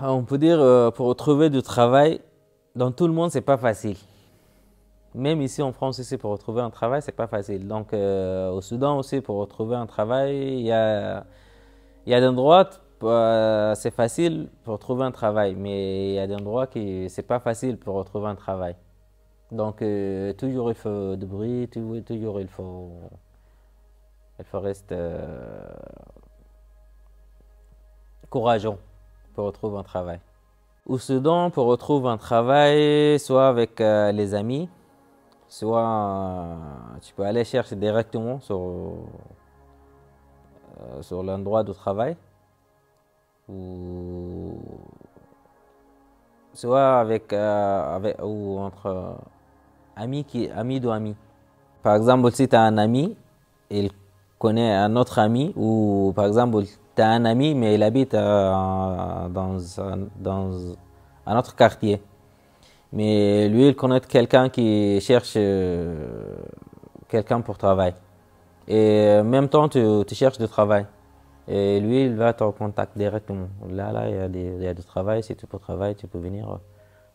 On peut dire pour retrouver du travail, dans tout le monde, c'est pas facile. Même ici en France aussi, pour retrouver un travail, c'est pas facile. Donc au Soudan aussi, pour retrouver un travail, il y a des endroits, c'est facile pour trouver un travail, mais il y a des endroits qui c'est pas facile pour retrouver un travail. Donc toujours il faut du bruit, toujours il faut rester courageux pour retrouver un travail. Au Soudan, pour retrouver un travail, soit avec les amis, soit tu peux aller chercher directement sur l'endroit de travail, ou soit avec ou entre amis d'amis. Par exemple, si tu as un ami, il connaît un autre ami, ou par exemple, tu as un ami, mais il habite dans un autre quartier. Mais lui, il connaît quelqu'un qui cherche quelqu'un pour travail. Et en même temps, tu cherches du travail. Et lui, il va te contacter directement. Là, il y a du travail. Si tu peux travailler, tu peux venir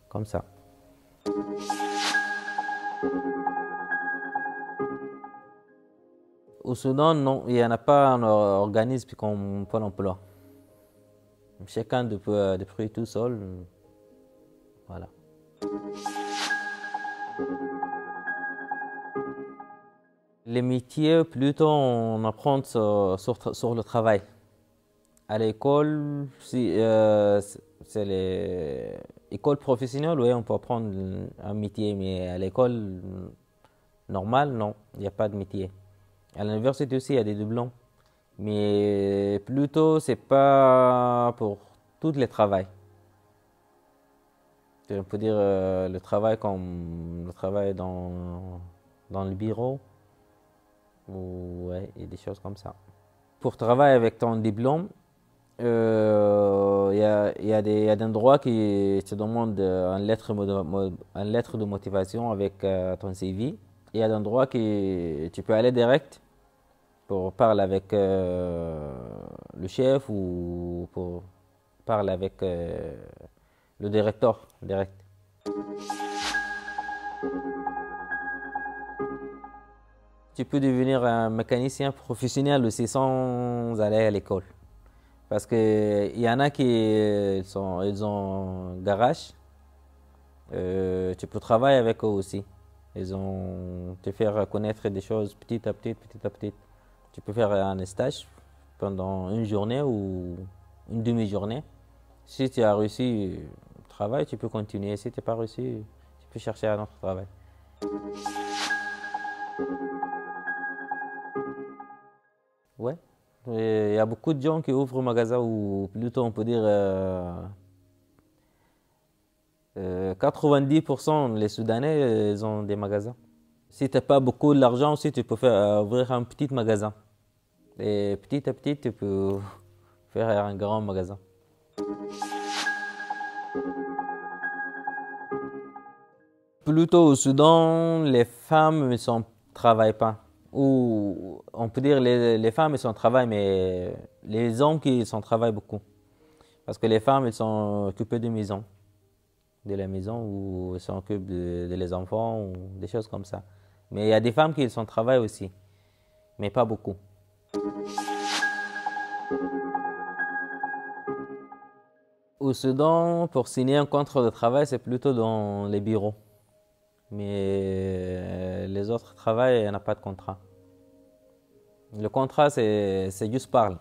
comme ça. Au Soudan, non, il n'y en a pas un organisme comme Pôle emploi. Chacun débrouille tout seul. Voilà. Les métiers, plutôt, on apprend sur le travail. À l'école, si, c'est les écoles professionnelles, oui, on peut apprendre un métier, mais à l'école normale, non, il n'y a pas de métier. À l'université aussi, il y a des doublons, mais plutôt, c'est pas pour tous les travails. On peut dire le travail comme le travail dans le bureau, ou ouais, et des choses comme ça. Pour travailler avec ton diplôme, il y a des endroits qui te demandent une lettre de motivation avec ton CV. Il y a des endroits qui tu peux aller direct pour parler avec le chef ou pour parler avec le directeur direct. Tu peux devenir un mécanicien professionnel aussi sans aller à l'école. Parce qu'il y en a qui ils ont un garage. Tu peux travailler avec eux aussi. Ils ont te faire connaître des choses petit à petit, petit à petit. Tu peux faire un stage pendant une journée ou une demi-journée. Si tu as réussi le travail, tu peux continuer. Si tu n'as pas réussi, tu peux chercher un autre travail. Ouais. Et il y a beaucoup de gens qui ouvrent un magasin, ou plutôt on peut dire 90% les Soudanais, ils ont des magasins. Si tu n'as pas beaucoup d'argent aussi, tu peux ouvrir un petit magasin. Et petit à petit, tu peux faire un grand magasin. Plutôt au Soudan, les femmes ne travaillent pas. Ou on peut dire les femmes ils sont travaillent, mais les hommes qui sont travaillent beaucoup. Parce que les femmes ils sont occupées de la maison, ou ils s'occupent de les enfants ou des choses comme ça. Mais il y a des femmes qui sont travaillent aussi, mais pas beaucoup. Au Soudan, pour signer un contrat de travail, c'est plutôt dans les bureaux. Mais les autres travails, il n'y en a pas de contrat. Le contrat, c'est juste parle.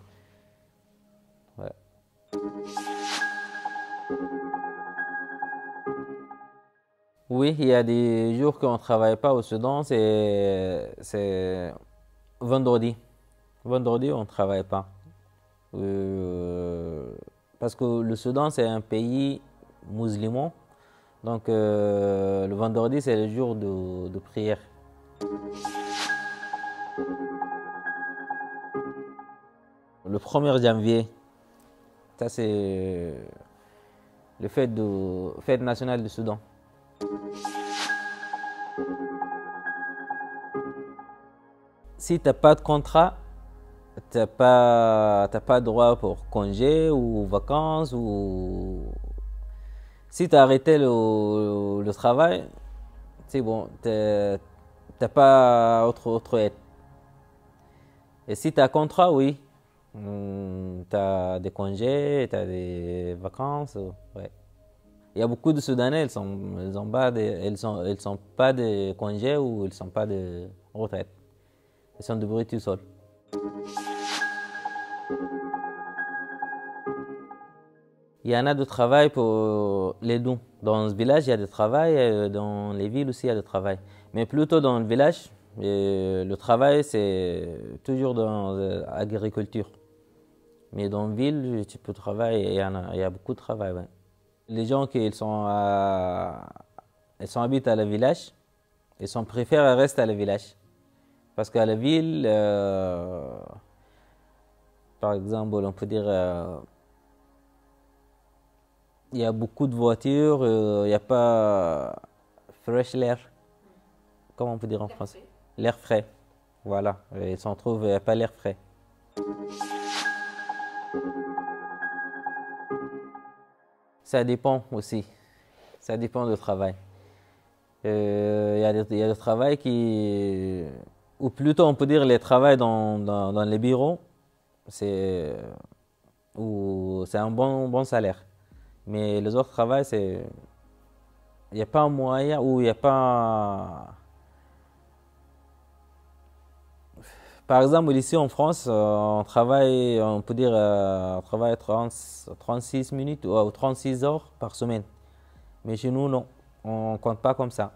Ouais. Oui, il y a des jours qu'on ne travaille pas au Soudan, c'est vendredi. Vendredi, on ne travaille pas. Euh, Parce que le Soudan, c'est un pays musulman. Donc, le vendredi, c'est le jour de prière. Le 1er janvier, ça, c'est le fête nationale du Soudan. Si tu n'as pas de contrat, t'as pas droit pour congé ou vacances ou si tu as arrêté le travail, c'est bon, t'as pas autre aide. Et si tu as contrat, oui, tu as des congés, tu as des vacances, ouais. Il y a beaucoup de Soudanais, ils ont pas ils sont pas de congés ou ils sont pas de retraite. Ils sont débrouillés tout seuls. Il y en a de travail pour les deux. Dans ce village, il y a du travail, dans les villes aussi, il y a du travail. Mais plutôt dans le village, le travail, c'est toujours dans l'agriculture. Mais dans la ville, tu peux travailler, il y a beaucoup de travail. Ouais. Les gens qui ils sont habitent à la village, préfèrent rester à la village. Parce qu'à la ville, par exemple, on peut dire, il y a beaucoup de voitures, il n'y a pas fresh l'air. Comment on peut dire en français? L'air frais. Voilà, ils s'en trouvent, il n'y a pas l'air frais. Ça dépend aussi. Ça dépend du travail. Il y a des travails ou plutôt on peut dire les travails dans les bureaux, c'est, où c'est un bon salaire. Mais les autres travails, il n'y a pas un moyen, ou il n'y a pas. Par exemple, ici en France, on travaille, on peut dire, on travaille 36 minutes ou 36 heures par semaine. Mais chez nous, non. On ne compte pas comme ça.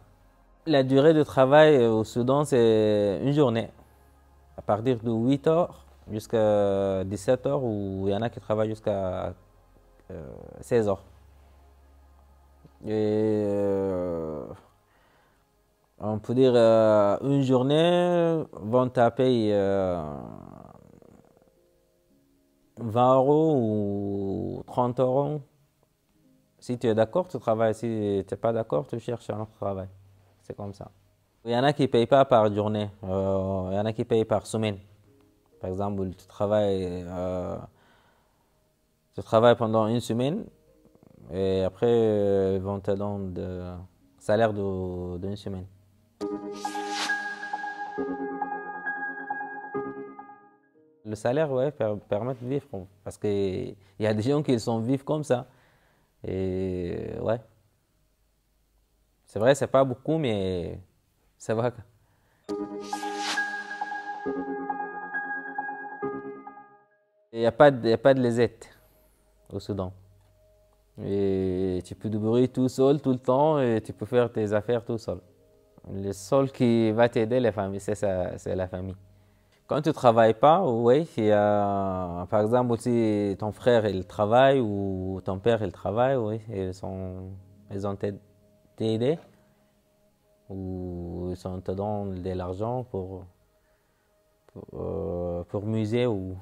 La durée de travail au Soudan, c'est une journée. À partir de 8 heures jusqu'à 17 heures, ou il y en a qui travaillent jusqu'à 16 heures. Et on peut dire une journée vont taper 20 euros ou 30 euros. Si tu es d'accord, tu travailles. Si tu n'es pas d'accord, tu cherches un autre travail. C'est comme ça. Il y en a qui ne payent pas par journée. Il y en a qui payent par semaine. Par exemple, tu travailles pendant une semaine et après, ils vont te donner le salaire d'une semaine. Le salaire, ouais, permet de vivre. Parce qu'il y a des gens qui sont vivent comme ça. Et ouais, c'est vrai, c'est pas beaucoup, mais ça va. Il y a pas de lesette au Soudan. Et tu peux te débrouiller tout seul, tout le temps, et tu peux faire tes affaires tout seul. Le seul qui va t'aider, la famille, c'est ça, c'est la famille. Quand tu ne travailles pas, oui, il y a, par exemple, si ton frère il travaille ou ton père il travaille, oui, ils ont t'aider ou ils te donnent de l'argent pour musée ou